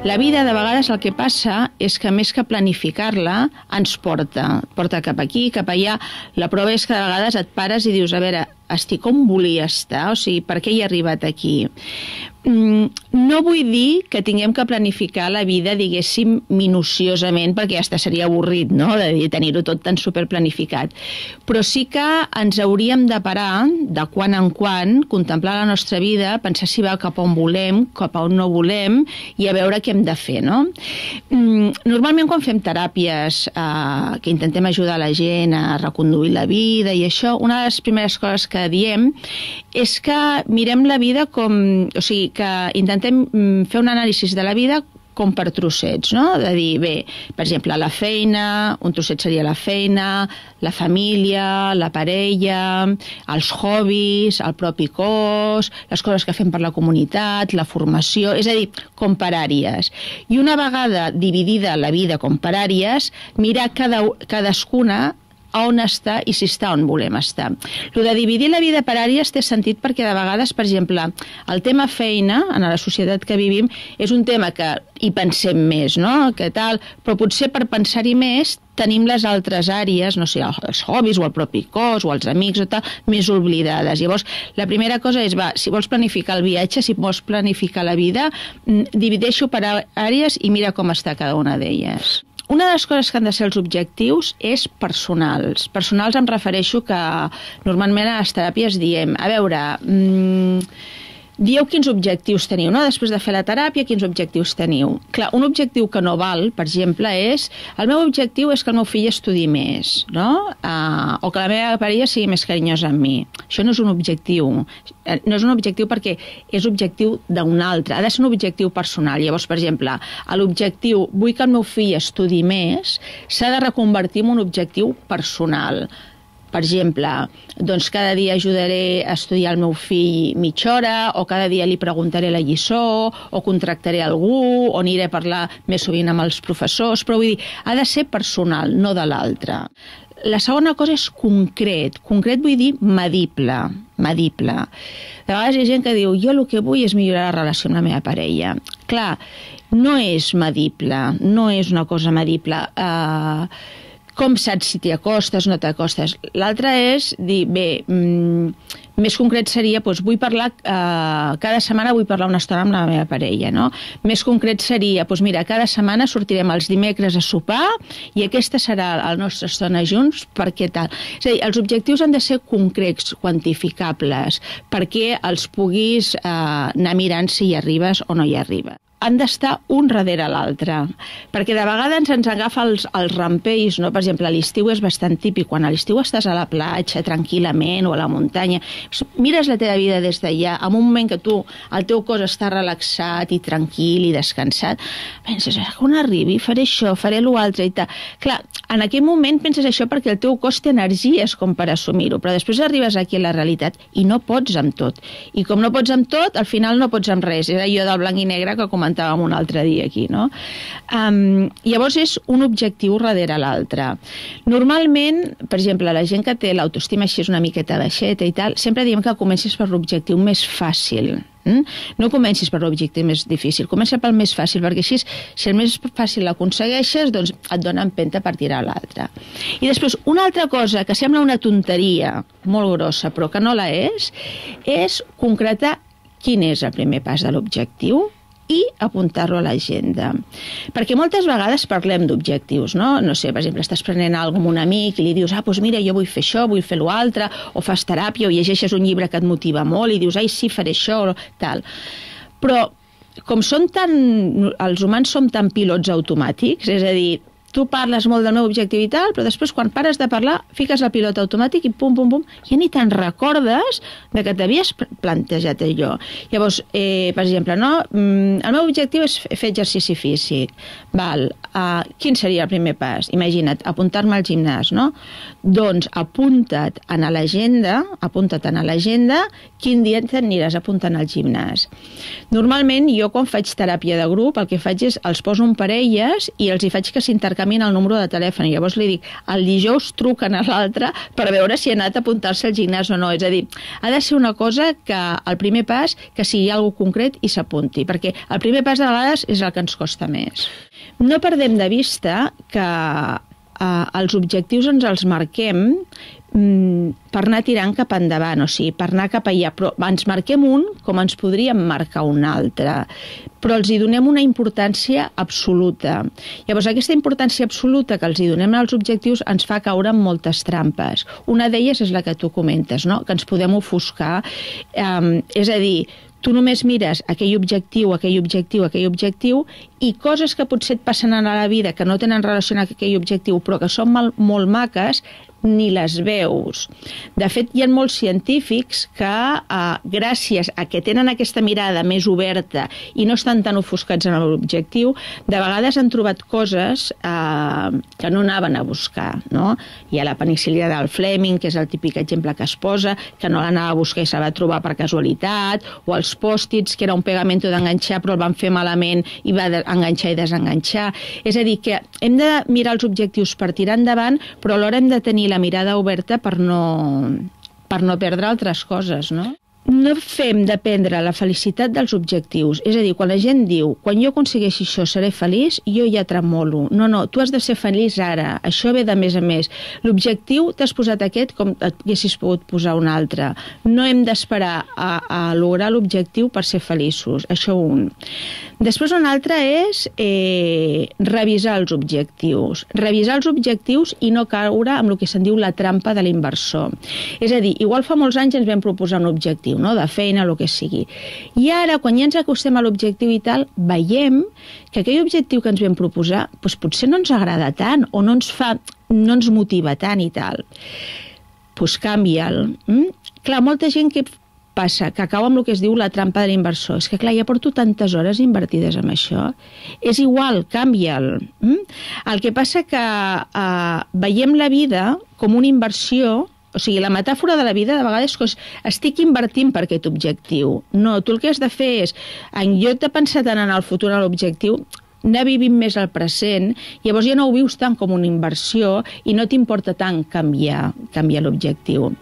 La vida, de vegades, el que passa és que més que planificar-la, ens porta cap aquí, cap allà. La prova és que de vegades et pares i dius, a veure, estic on volia estar, o sigui, per què he arribat aquí? No vull dir que tinguem que planificar la vida, diguéssim, minuciosament, perquè ja seria avorrit, no?, de tenir-ho tot tan superplanificat. Però sí que ens hauríem de parar, de quan en quan, contemplar la nostra vida, pensar si va cap on volem, cap on no volem, i a veure què hem de fer, no? Normalment, quan fem teràpies que intentem ajudar la gent a reconduir la vida i això, una de les primeres coses que diem és que mirem la vida com... O sigui, que intentem fer un anàlisi de la vida com per trossets, no? De dir, bé, per exemple, la feina, un trosset seria la feina, la família, la parella, els hobbies, el propi cos, les coses que fem per la comunitat, la formació, és a dir, com per àrees. I una vegada dividida la vida com per àrees, mirar cadascuna a on està i si està on volem estar. Lo de dividir la vida per àrees té sentit perquè de vegades, per exemple, el tema feina, en la societat que vivim, és un tema que hi pensem més, no? Que tal? Però potser per pensar-hi més tenim les altres àrees, no sé, els hobbies o el propi cos o els amics o tal, més oblidades. Llavors, la primera cosa és, si vols planificar el viatge, si vols planificar la vida, divideixo per àrees i mira com està cada una d'elles. Una de les coses que han de ser els objectius és personals. Personals em refereixo que normalment a les teràpies diem, a veure, dieu quins objectius teniu, no? Després de fer la teràpia, quins objectius teniu. Clar, un objectiu que no val, per exemple, és el meu objectiu és que el meu fill estudi més, no? O que la meva parella sigui més carinyosa amb mi. Això no és un objectiu. No és un objectiu perquè és objectiu d'un altre. Ha de ser un objectiu personal. Llavors, per exemple, l'objectiu vull que el meu fill estudi més s'ha de reconvertir en un objectiu personal. Per exemple, doncs cada dia ajudaré a estudiar el meu fill mitja hora, o cada dia li preguntaré la lliçó, o contractaré algú, o aniré a parlar més sovint amb els professors, però vull dir, ha de ser personal, no de l'altre. La segona cosa és concret. Concret vull dir medible. Medible. De vegades hi ha gent que diu, jo el que vull és millorar la relació amb la meva parella. Clar, no és medible, no és una cosa medible. Com saps si t'hi acostes o no t'acostes? L'altre és dir, bé, més concret seria, doncs vull parlar, cada setmana vull parlar una estona amb la meva parella, no? Més concret seria, doncs mira, cada setmana sortirem els dimecres a sopar i aquesta serà la nostra estona junts, perquè tal. És a dir, els objectius han de ser concrets, quantificables, perquè els puguis anar mirant si hi arribes o no hi arribes. Han d'estar un darrere l'altre, perquè de vegades ens agafa els rampells, no? Per exemple, a l'estiu és bastant típic, quan a l'estiu estàs a la platja tranquil·lament o a la muntanya, mires la teva vida des d'allà, en un moment que el teu cos està relaxat i tranquil i descansat, penses, quan arribi faré això, faré l'altre i tal. Clar, en aquell moment penses això perquè el teu cos té energies com per assumir-ho, però després arribes aquí a la realitat i no pots amb tot. I com no pots amb tot, al final no pots amb res. Era allò del blanc i negre que comentàvem un altre dia aquí, no? Llavors és un objectiu darrere l'altre. Normalment, per exemple, la gent que té l'autoestima així és una miqueta baixeta i tal, sempre diem que comencis per l'objectiu més fàcil. No comencis per l'objectiu més difícil, comença pel més fàcil, perquè així, si el més fàcil l'aconsegueixes, doncs et dona empenta per tirar l'altre. I després, una altra cosa que sembla una tonteria molt grossa, però que no la és concretar quin és el primer pas de l'objectiu i apuntar-lo a l'agenda. Perquè moltes vegades parlem d'objectius, no? No sé, per exemple, estàs prenent alguna cosa amb un amic i li dius, doncs mira, jo vull fer això, vull fer l'altre, o fas teràpia, o llegeixes un llibre que et motiva molt i dius, ai, sí, faré això, tal. Però, com els humans som tan pilots automàtics, és a dir, tu parles molt del meu objectiu i tal, però després quan pares de parlar fiques el pilot automàtic i pum, pum, pum, ja ni te'n recordes de que t'havies plantejat allò. Llavors, per exemple, no? El meu objectiu és fer exercici físic. Val. Quin seria el primer pas? Imagina't, apuntar-me al gimnàs, no? Doncs apunta't a l'agenda quin dia t'aniràs apuntant al gimnàs. Normalment, jo quan faig teràpia de grup, el que faig és els poso en parelles i els hi faig que s'intercanvien canviïn el número de telèfon. I llavors li dic, el dijous truquen a l'altre per veure si ha anat a apuntar-se al gimnàs o no. És a dir, ha de ser una cosa que el primer pas, que sigui alguna concret i s'apunti, perquè el primer pas de vegades és el que ens costa més. No perdem de vista que els objectius ens els marquem per anar tirant cap endavant, o sigui, per anar cap allà, però ens marquem un com ens podríem marcar un altre, però els hi donem una importància absoluta. Llavors, aquesta importància absoluta que els hi donem als objectius ens fa caure en moltes trampes. Una d'elles és la que tu comentes, no? Que ens podem ofuscar, és a dir, tu només mires aquell objectiu i coses que potser et passen a la vida que no tenen relació amb aquell objectiu però que són molt maques, ni les veus. De fet, hi ha molts científics que, gràcies a que tenen aquesta mirada més oberta i no estan tan ofuscats en l'objectiu, de vegades han trobat coses que no anaven a buscar, no? Hi ha la penicil·lina del Fleming, que és el típic exemple que es posa, que no l'anava a buscar i se va trobar per casualitat, o els pòstits, que era un pegamento d'enganxar però el van fer malament i va enganxar i desenganxar. És a dir, que hem de mirar els objectius per tirar endavant, però alhora hem de tenir la mirada oberta per no perdre altres coses, no? No fem dependre la felicitat dels objectius. És a dir, quan la gent diu quan jo aconsegueixi això seré feliç, jo ja tremolo. No, tu has de ser feliç ara. Això ve de més a més. L'objectiu t'has posat aquest com et haguessis pogut posar un altre. No hem d'esperar a lograr l'objectiu per ser feliços. Això un. Després un altre és revisar els objectius. Revisar els objectius i no caure amb el que se'n diu la trampa de l'inversor. És a dir, igual fa molts anys ens vam proposar un objectiu, no? De feina, el que sigui. I ara, quan ja ens acostem a l'objectiu i tal, veiem que aquell objectiu que ens vam proposar doncs potser no ens agrada tant o no ens motiva tant i tal. Doncs canvia'l. Clar, molta gent que passa, que cau amb el que es diu la trampa de l'inversor. És que, clar, ja porto tantes hores invertides en això. És igual, canvia'l. El que passa que veiem la vida com una inversió. O sigui, la metàfora de la vida de vegades és que estic invertint per aquest objectiu. No, tu el que has de fer és, en lloc de pensar tant en el futur, en l'objectiu, anar vivint més al present, llavors ja no ho vius tant com una inversió i no t'importa tant canviar l'objectiu.